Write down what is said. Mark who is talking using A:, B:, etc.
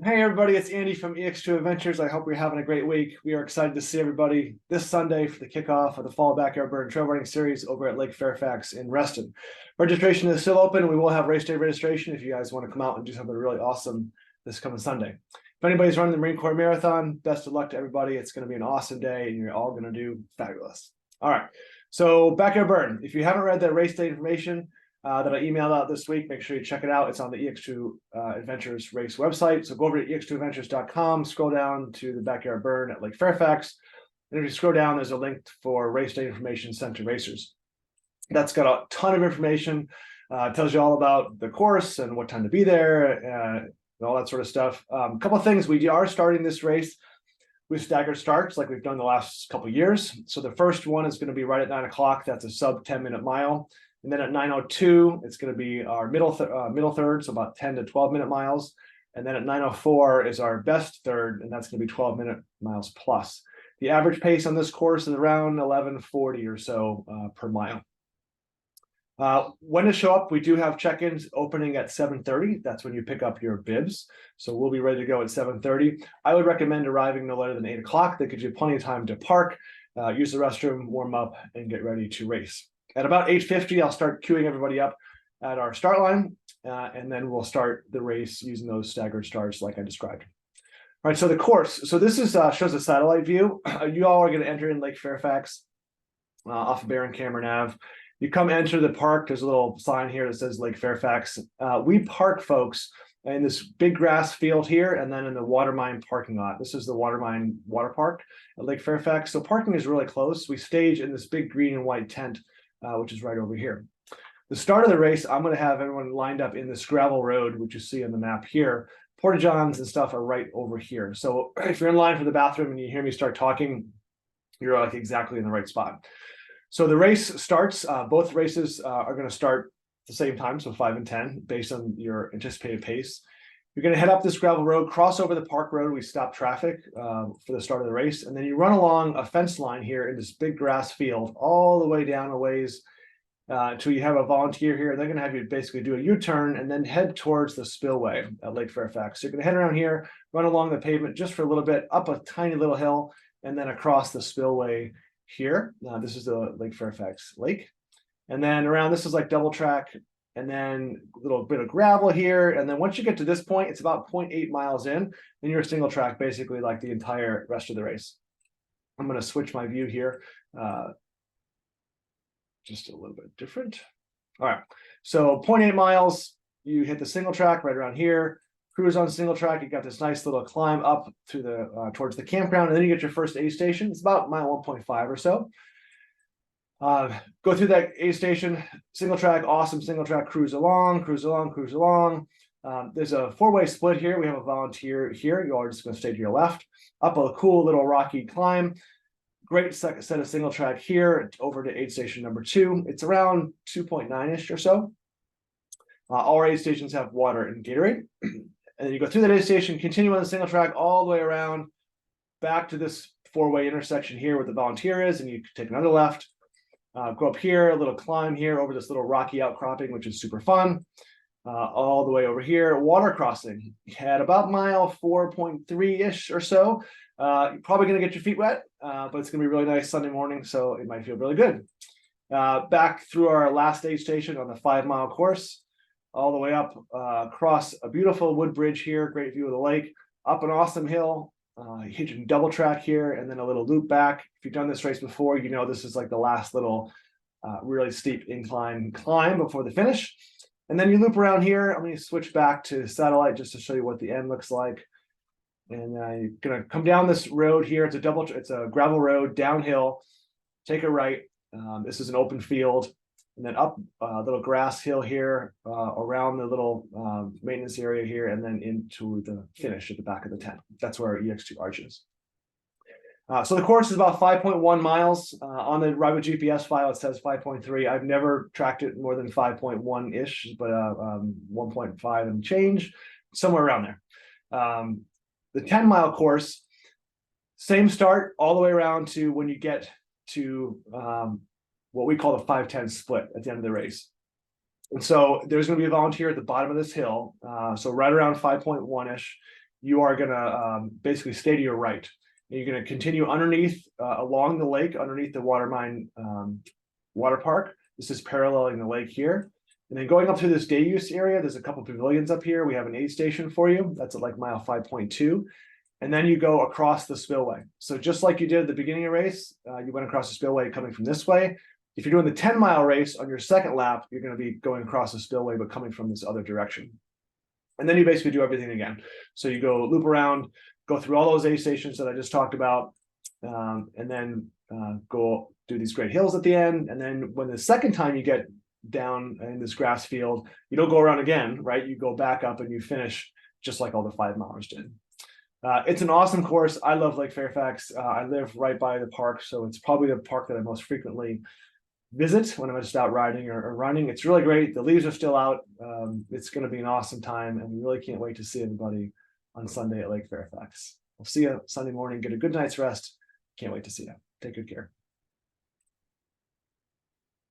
A: Hey everybody, it's Andy from EX2 Adventures. I hope you're having a great week. We are excited to see everybody this Sunday for the kickoff of the Fall Backyard Burn Trail Running Series over at Lake Fairfax in Reston. Registration is still open, and we will have race day registration if you guys want to come out and do something really awesome this coming Sunday. If anybody's running the Marine Corps Marathon, best of luck to everybody. It's going to be an awesome day, and you're all going to do fabulous. All right, so Backyard Burn. If you haven't read that race day information, that I emailed out this week. Make sure you check it out. It's on the EX2 Adventures race website. So go over to ex2adventures.com, scroll down to the Backyard Burn at Lake Fairfax. And if you scroll down, there's a link for race day information sent to racers. That's got a ton of information. Tells you all about the course and what time to be there and all that sort of stuff. A couple of things. We are starting this race with staggered starts like we've done the last couple of years. So the first one is going to be right at 9 o'clock. That's a sub 10-minute mile. And then at 9:02, it's going to be our middle third, so about 10 to 12-minute miles. And then at 9:04 is our best third, and that's going to be 12-minute miles plus. The average pace on this course is around 11:40 or so per mile. When to show up, we do have check-ins opening at 7:30. That's when you pick up your bibs. So we'll be ready to go at 7:30. I would recommend arriving no later than 8 o'clock. That gives you plenty of time to park, use the restroom, warm up, and get ready to race. At about 8:50, I'll start queuing everybody up at our start line, and then we'll start the race using those staggered starts like I described. All right, so the course. So this is shows a satellite view. You all are going to enter in Lake Fairfax off of Barron Cameron Ave. You come enter the park. There's a little sign here that says Lake Fairfax. We park folks in this big grass field here, and then in the Watermine parking lot. This is the Watermine Water Park at Lake Fairfax. So parking is really close. We stage in this big green and white tent, which is right over here. The start of the race, I'm going to have everyone lined up in this gravel road, which you see on the map here. Porta johns and stuff are right over here. So if you're in line for the bathroom and you hear me start talking, you're like exactly in the right spot. So the race starts. Both races are going to start at the same time, so 5 and 10, based on your anticipated pace. You're going to head up this gravel road, cross over the park road. We stop traffic for the start of the race. And then you run along a fence line here in this big grass field all the way down a ways until you have a volunteer here. They're going to have you basically do a U-turn and then head towards the spillway at Lake Fairfax. So you're going to head around here, run along the pavement just for a little bit, up a tiny little hill, and then across the spillway here. This is the Lake Fairfax Lake. And then around, this is like double track, and then a little bit of gravel here. And then once you get to this point, it's about 0.8 miles in, and you're a single track, basically like the entire rest of the race. I'm going to switch my view here. Just a little bit different. All right. So 0.8 miles, you hit the single track right around here. Cruise on single track. You got this nice little climb up to the towards the campground, and then you get your first aid station. It's about mile 1.5 or so. Go through that aid station, single track, awesome single track, cruise along, cruise along, cruise along. There's a 4-way split here. We have a volunteer here. You are just going to stay to your left. Up a cool little rocky climb. Great set of single track here over to aid station number 2. It's around 2.9-ish or so. All our aid stations have water and Gatorade. And then you go through that aid station, continue on the single track all the way around back to this 4-way intersection here where the volunteer is, and you take another left. Go up here, a little climb here over this little rocky outcropping, which is super fun. All the way over here, water crossing. At about mile 4.3-ish or so. You're probably going to get your feet wet, but it's going to be really nice Sunday morning, so it might feel really good. Back through our last aid station on the 5-mile course, all the way up across a beautiful wood bridge here, great view of the lake, up an awesome hill, hitching double track here, and then a little loop back. If you've done this race before, you know this is like the last little really steep incline climb before the finish. And then you loop around here. I'm going to switch back to satellite just to show you what the end looks like. And you're going to come down this road here. It's a gravel road downhill. Take a right. This is an open field. And then up a little grass hill here, around the little maintenance area here, and then into the finish at the back of the tent. That's where our EX2 arch is. So the course is about 5.1 miles. On the Riva GPS file, it says 5.3. I've never tracked it more than 5.1-ish, but 1.5 and change, somewhere around there. The 10-mile course, same start all the way around to when you get to what we call the 5-10 split at the end of the race. And so there's going to be a volunteer at the bottom of this hill. So right around 5.1-ish, you are going to basically stay to your right. And you're going to continue underneath along the lake, underneath the Watermine water park. This is paralleling the lake here. And then going up through this day use area, there's a couple pavilions up here. We have an aid station for you. That's at like mile 5.2. And then you go across the spillway. So just like you did at the beginning of the race, you went across the spillway coming from this way. If you're doing the 10-mile race on your second lap, you're going to be going across the spillway, but coming from this other direction. And then you basically do everything again. So you go loop around, go through all those aid stations that I just talked about, and then go do these great hills at the end. And then when the second time you get down in this grass field, you don't go around again, right? You go back up and you finish just like all the 5-milers did. It's an awesome course. I love Lake Fairfax. I live right by the park, so it's probably the park that I most frequently visit when I'm just out riding or running. It's really great. The leaves are still out. It's going to be an awesome time, and we really can't wait to see everybody on Sunday at Lake Fairfax. We'll see you Sunday morning. Get a good night's rest. Can't wait to see you. Take good care.